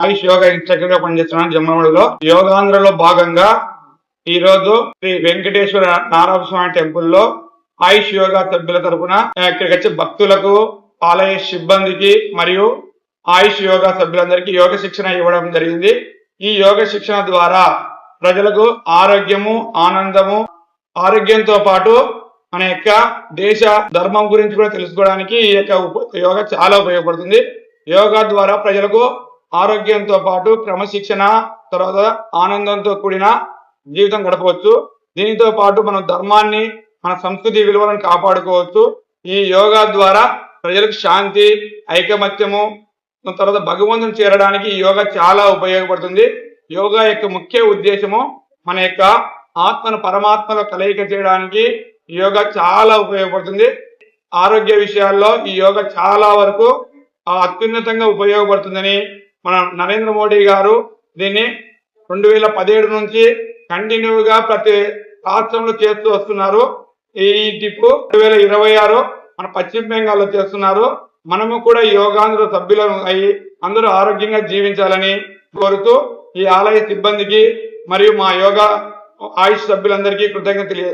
ఆయుష్ yoga instructor గా పనిచేస్తున్నాను జమ్మలమడుగులో. యోగాంధ్రలో భాగంగా ఈ రోజు శ్రీ వెంకటేశ్వర నారాయణ స్వామి టెంపుల్ లో ఆయుష్ యోగా సభ్యుల తరఫున ఇక్కడికి వచ్చే భక్తులకు, ఆలయ సిబ్బందికి మరియు ఆయుష్ యోగా సభ్యులందరికీ యోగ శిక్షణ ఇవ్వడం జరిగింది. ఈ యోగ శిక్షణ ద్వారా ప్రజలకు ఆరోగ్యము, ఆనందము, ఆరోగ్యంతో పాటు మన యొక్క దేశ ధర్మం గురించి కూడా తెలుసుకోవడానికి ఈ యొక్క యోగా చాలా ఉపయోగపడుతుంది. యోగా ద్వారా ప్రజలకు ఆరోగ్యంతో పాటు క్రమశిక్షణ, తర్వాత ఆనందంతో కూడిన జీవితం గడపవచ్చు. దీనితో పాటు మనం ధర్మాన్ని, మన సంస్కృతి విలువలను కాపాడుకోవచ్చు. ఈ యోగా ద్వారా ప్రజలకు శాంతి, ఐకమత్యము, తర్వాత భగవంతుని చేరడానికి ఈ యోగా చాలా ఉపయోగపడుతుంది. యోగా యొక్క ముఖ్య ఉద్దేశము మన యొక్క ఆత్మను పరమాత్మలో కలయిక చేయడానికి యోగా చాలా ఉపయోగపడుతుంది. ఆరోగ్య విషయాల్లో ఈ యోగా చాలా వరకు అత్యున్నతంగా ఉపయోగపడుతుందని మన నరేంద్ర మోడీ గారు దీన్ని 2017 నుంచి కంటిన్యూగా ప్రతి రాష్ట్రంలో చేస్తూ వస్తున్నారు. ఈ టిప్ 2026 మన పశ్చిమ బెంగాల్లో చేస్తున్నారు. మనము కూడా యోగాంధ్ర సభ్యులను అయ్యి అందరూ ఆరోగ్యంగా జీవించాలని కోరుతూ ఈ ఆలయ సిబ్బందికి మరియు మా యోగా ఆయుష్ సభ్యులందరికీ కృతజ్ఞతలు